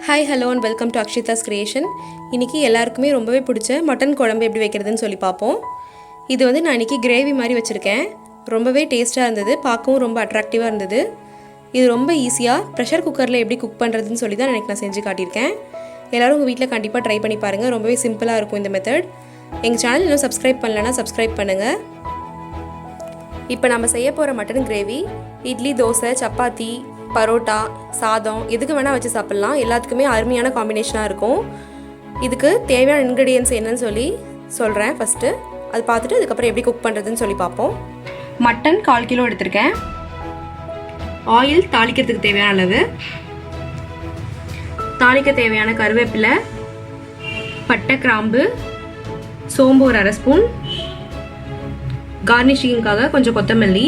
Hi hello and welcome to Akshita's creation. இன்றைக்கி எல்லாருக்குமே ரொம்பவே பிடிச்ச மட்டன் குழம்பு எப்படி வைக்கிறதுன்னு சொல்லி பார்ப்போம். இது வந்து நான் இன்றைக்கி கிரேவி மாதிரி வச்சுருக்கேன். ரொம்பவே டேஸ்ட்டாக இருந்தது, பார்க்கவும் ரொம்ப அட்ராக்டிவாக இருந்தது. இது ரொம்ப ஈஸியாக ப்ரெஷர் குக்கரில் எப்படி குக் பண்ணுறதுன்னு சொல்லி தான் எனக்கு நான் செஞ்சு காட்டியிருக்கேன். எல்லோரும் உங்கள் வீட்டில் கண்டிப்பாக ட்ரை பண்ணி பாருங்கள். ரொம்பவே சிம்பிளாக இருக்கும் இந்த மெத்தட். எங்கள் சேனல் இன்னும் சப்ஸ்கிரைப் பண்ணலன்னா சப்ஸ்கிரைப் பண்ணுங்கள். இப்போ நம்ம செய்ய போகிற மட்டன் கிரேவி இட்லி, தோசை, சப்பாத்தி, பரோட்டா, சாதம் எதுக்கு வேணால் வச்சு சாப்பிட்லாம். எல்லாத்துக்குமே அருமையான காம்பினேஷனாக இருக்கும். இதுக்கு தேவையான இன்க்ரீடியன்ட்ஸ் என்னன்னு சொல்கிறேன் ஃபஸ்ட்டு. அது பார்த்துட்டு அதுக்கப்புறம் எப்படி குக் பண்ணுறதுன்னு சொல்லி பார்ப்போம். மட்டன் 1/4 கிலோ எடுத்திருக்கேன். ஆயில் தாளிக்கிறதுக்கு தேவையான அளவு, தாளிக்க தேவையான கருவேப்பிலை, பட்டை, கிராம்பு, சோம்பு ஒரு 1/2 ஸ்பூன், கார்னிஷிங்காக கொஞ்சம் கொத்தமல்லி,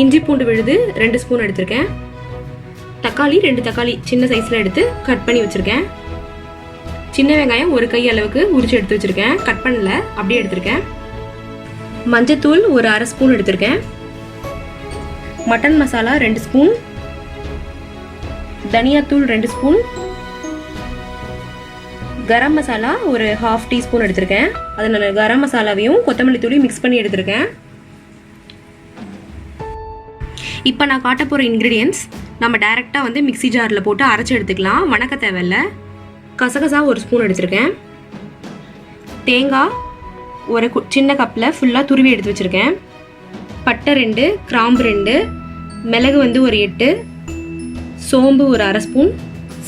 இஞ்சி பூண்டு விழுது 2 ஸ்பூன் எடுத்திருக்கேன். தக்காளி 2 தக்காளி சின்ன சைஸில் எடுத்து கட் பண்ணி வச்சுருக்கேன். சின்ன வெங்காயம் 1 கை அளவுக்கு உரிச்சு எடுத்து வச்சுருக்கேன், கட் பண்ணல, அப்படியே எடுத்திருக்கேன். மஞ்சத்தூள் ஒரு 1/2 ஸ்பூன் எடுத்திருக்கேன். மட்டன் மசாலா 2 ஸ்பூன், தனியாத்தூள் 2 ஸ்பூன், கரம் மசாலா ஒரு 1/2 டீஸ்பூன் எடுத்திருக்கேன். அதனால கரம் மசாலாவையும் கொத்தமல்லி தூளையும் மிக்ஸ் பண்ணி எடுத்திருக்கேன். இப்போ நான் காட்ட போகிற இன்க்ரீடியன்ட்ஸ் நம்ம டைரெக்டாக வந்து மிக்ஸி ஜாரில் போட்டு அரைச்சி எடுத்துக்கலாம். வணக்க தேவையில்லை. கசகசா 1 ஸ்பூன் எடுத்திருக்கேன். தேங்காய் ஒரு சின்ன கப்பில் ஃபுல்லாக துருவி எடுத்து வச்சுருக்கேன். பட்டை 2, கிராம்பு 2, மிளகு வந்து ஒரு 8, சோம்பு ஒரு 1/2 ஸ்பூன்,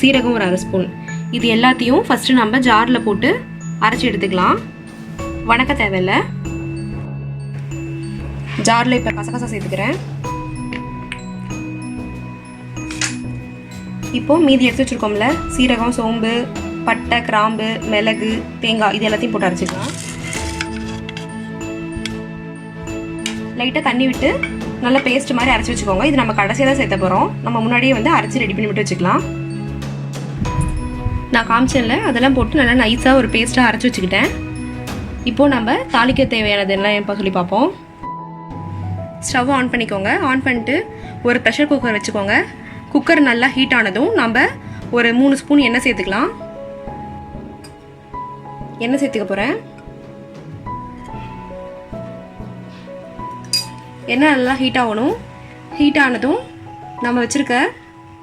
சீரகம் ஒரு 1/2 ஸ்பூன். இது எல்லாத்தையும் ஃபஸ்ட்டு நம்ம ஜாரில் போட்டு அரைச்சி எடுத்துக்கலாம். வணக்க தேவையில்லை. ஜாரில் இப்போ கசகசா சேர்த்துக்கிறேன். இப்போது மீதி எடுத்து வச்சுருக்கோம்ல, சீரகம், சோம்பு, பட்டை, கிராம்பு, மிளகு, தேங்காய் இது எல்லாத்தையும் போட்டு அரைச்சிக்கலாம். லைட்டாக தண்ணி விட்டு நல்லா பேஸ்ட் மாதிரி அரைச்சி வச்சுக்கோங்க. இது நம்ம கடைசியாக தான் சேர்த்த போகிறோம். நம்ம முன்னாடியே வந்து அரைச்சி ரெடி பண்ணி விட்டு வச்சுக்கலாம். நான் காமிச்சேன்ல, அதெல்லாம் போட்டு நல்லா நைஸாக ஒரு பேஸ்ட்டாக அரைச்சி வச்சுக்கிட்டேன். இப்போது நம்ம தாளிக்க தேவையானதெல்லாம் எப்போ சொல்லி பார்ப்போம். ஸ்டவ் ஆன் பண்ணிக்கோங்க. ஆன் பண்ணிட்டு ஒரு ப்ரெஷர் குக்கர் வச்சுக்கோங்க. குக்கர் நல்லா ஹீட் ஆனதும் நம்ம ஒரு 3 ஸ்பூன் எண்ணெய் சேர்த்துக்கலாம். எண்ணெய் சேர்த்துக்க போகிறேன். எண்ணெய் நல்லா ஹீட் ஆகணும். ஹீட் ஆனதும் நம்ம வச்சுருக்க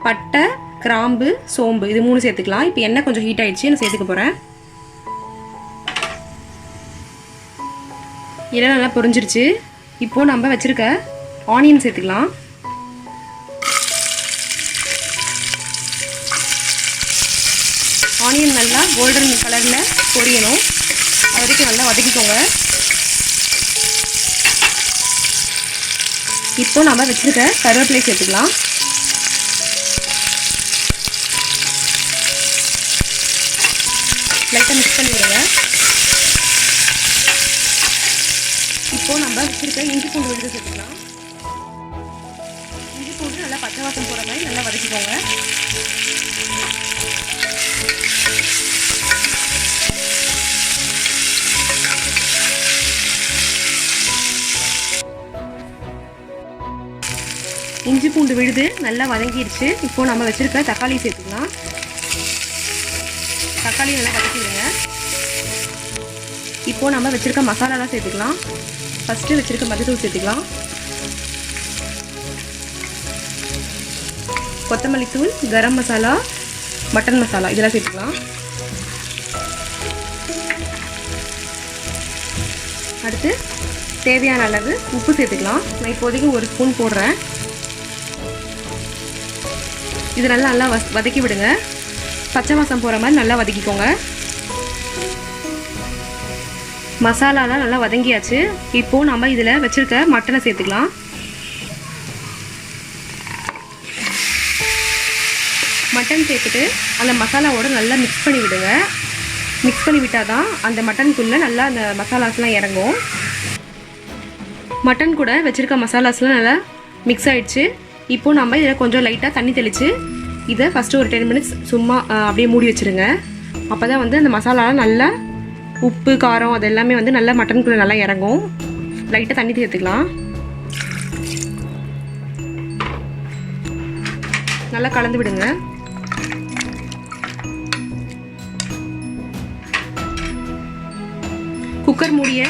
பட்டை, கிராம்பு, சோம்பு இது 3 சேர்த்துக்கலாம். இப்போ எண்ணெய் கொஞ்சம் ஹீட் ஆகிடுச்சு, நான் சேர்த்துக்க போகிறேன். எண்ணெய் நல்லா பொரிஞ்சிருச்சு. இப்போது நம்ம வச்சுருக்க ஆனியன் சேர்த்துக்கலாம். ஆனியன் நல்லா கோல்டன் கலரில் பொரியணும். அது வரைக்கும் நல்லா வதக்கிக்கோங்க. இப்போ நம்ம வச்சுருக்க கருவேப்பிலை சேர்த்துக்கலாம். லைட்டாக மிக்ஸ் பண்ணி விடுங்க. இப்போது நம்ம வச்சுருக்க இஞ்சி பூண்டு விழுது சேர்த்துக்கலாம். இஞ்சி பூண்டு நல்லா பச்சை வாசம் போகிற மாதிரி நல்லா வதக்கிக்கோங்க. இஞ்சி பூண்டு விழுது நல்லா வதங்கிடுச்சு. இப்போது நம்ம வச்சுருக்க தக்காளி சேர்த்துக்கலாம். தக்காளி நல்லா வதக்கிடுங்க. இப்போது நம்ம வச்சுருக்க மசாலாலாம் சேர்த்துக்கலாம். ஃபஸ்ட்டு வச்சுருக்க மஞ்சத்தூள் சேர்த்துக்கலாம். கொத்தமல்லி தூள், கரம் மசாலா, மட்டன் மசாலா இதெல்லாம் சேர்த்துக்கலாம். அடுத்து தேவையான அளவு உப்பு சேர்த்துக்கலாம். நான் இப்போதைக்கு 1 ஸ்பூன் போடுறேன். இது நல்லா வதக்கி விடுங்க. பச்சை வாசம் போகிற மாதிரி நல்லா வதக்கிக்கோங்க. மசாலாலாம் நல்லா வதங்கியாச்சு. இப்போது நம்ம இதில் வச்சுருக்க மட்டனை சேர்த்துக்கலாம். மட்டன் சேர்த்துட்டு அந்த மசாலாவோட நல்லா மிக்ஸ் பண்ணி விடுங்க. மிக்ஸ் பண்ணி விட்டால் தான் அந்த மட்டனுக்குள்ளே நல்லா அந்த மசாலாஸ்லாம் இறங்கும். மட்டன் கூட வச்சுருக்க மசாலாஸ்லாம் நல்லா மிக்ஸ் ஆகிடுச்சு. இப்போது நம்ம இதில் கொஞ்சம் லைட்டாக தண்ணி தெளித்து இதை ஃபஸ்ட்டு ஒரு 10 மினிட்ஸ் சும்மா அப்படியே மூடி வச்சுருங்க. அப்போ தான் வந்து அந்த மசாலாலாம் நல்லா உப்பு, காரம் அது எல்லாமே வந்து நல்லா மட்டனுக்குள்ளே நல்லா இறங்கும். லைட்டாக தண்ணி சேர்த்துக்கலாம். நல்லா கலந்து விடுங்க. குக்கர் மூடியை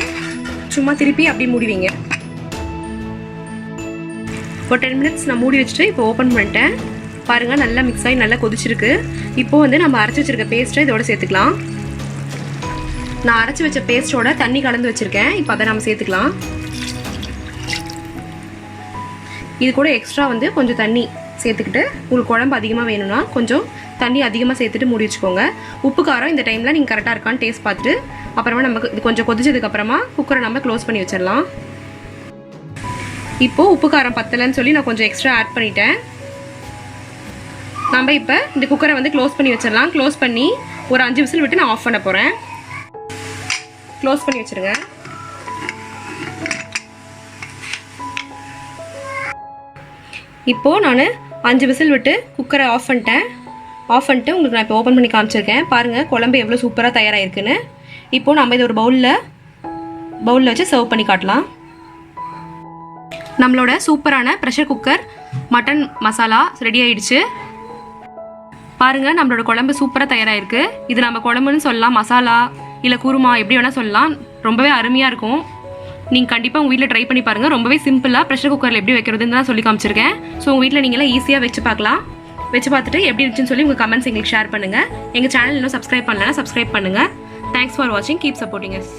சும்மா திருப்பி அப்படி மூடிவிங்க. ஒரு 10 மினிட்ஸ் நான் மூடி வச்சுட்டு இப்போ ஓப்பன் பண்ணிட்டேன். பாருங்கள், நல்லா மிக்ஸ் ஆகி நல்லா கொதிச்சிருக்கு. இப்போ வந்து நம்ம அரைச்சி வச்சிருக்க பேஸ்ட்டை இதோட சேர்த்துக்கலாம். நான் அரைச்சி வச்ச பேஸ்ட்டோட தண்ணி கலந்து வச்சுருக்கேன். இப்போ அதை நம்ம சேர்த்துக்கலாம். இது கூட எக்ஸ்ட்ரா வந்து கொஞ்சம் தண்ணி சேர்த்துக்கிட்டு, உங்களுக்கு குழம்பு அதிகமாக வேணும்னா கொஞ்சம் தண்ணி அதிகமாக சேர்த்துட்டு மூடி வச்சுக்கோங்க. உப்பு காரம் இந்த டைமில் நீங்கள் கரெக்டாக இருக்கான்னு டேஸ்ட் பார்த்துட்டு அப்புறமா நமக்கு இது கொஞ்சம் கொதிச்சதுக்கப்புறமா குக்கரை நம்ம க்ளோஸ் பண்ணி வச்சிடலாம். இப்போது உப்பு காரம் பத்தலைன்னு சொல்லி நான் கொஞ்சம் எக்ஸ்ட்ரா ஆட் பண்ணிட்டேன். நம்ம இப்போ இந்த குக்கரை வந்து க்ளோஸ் பண்ணி வச்சிடலாம். க்ளோஸ் பண்ணி ஒரு 5 விசில் விட்டு நான் ஆஃப் பண்ண போகிறேன். க்ளோஸ் பண்ணி வச்சுருங்க. இப்போது நான் 5 விசில் விட்டு குக்கரை ஆஃப் பண்ணிட்டு உங்களுக்கு நான் இப்போ ஓப்பன் பண்ணி காமிச்சிருக்கேன். பாருங்கள், குழம்பு எவ்வளோ சூப்பராக தயாராகிருக்குன்னு. இப்போது நம்ம இதை ஒரு பவுலில் வச்சு சர்வ் பண்ணி காட்டலாம். நம்மளோட சூப்பரான pressure cooker mutton masala ready ஆயிடுச்சு. பாருங்கள், நம்மளோட குழம்பு சூப்பராக தயாராகிருக்கு. இது நம்ம குழம்புன்னு சொல்லலாம், மசாலா இல்லை குருமா எப்படி வேணால் சொல்லலாம். ரொம்பவே அருமையாக இருக்கும். நீங்கள் கண்டிப்பாக உங்கள் வீட்டில் ட்ரை பண்ணி பாருங்கள். ரொம்பவே சிம்பிளாக ப்ரெஷர் குக்கரில் எப்படி வைக்கிறதுன்னு தான் சொல்லி காமிச்சிருக்கேன். ஸோ உங்கள் வீட்டில் நீங்களாம் ஈஸியாக வச்சு பார்க்கலாம். வச்சு பார்த்துட்டு எப்படி இருந்துச்சுன்னு சொல்லி உங்கள் கமெண்ட்ஸ் எங்களுக்கு ஷேர் பண்ணுங்கள். எங்கள் சேனல் இன்னும் சப்ஸ்கிரைப் பண்ணலன்னா சப்ஸ்கிரைப் பண்ணுங்கள். தேங்க்ஸ் ஃபார் வாட்சிங். Keep supporting us.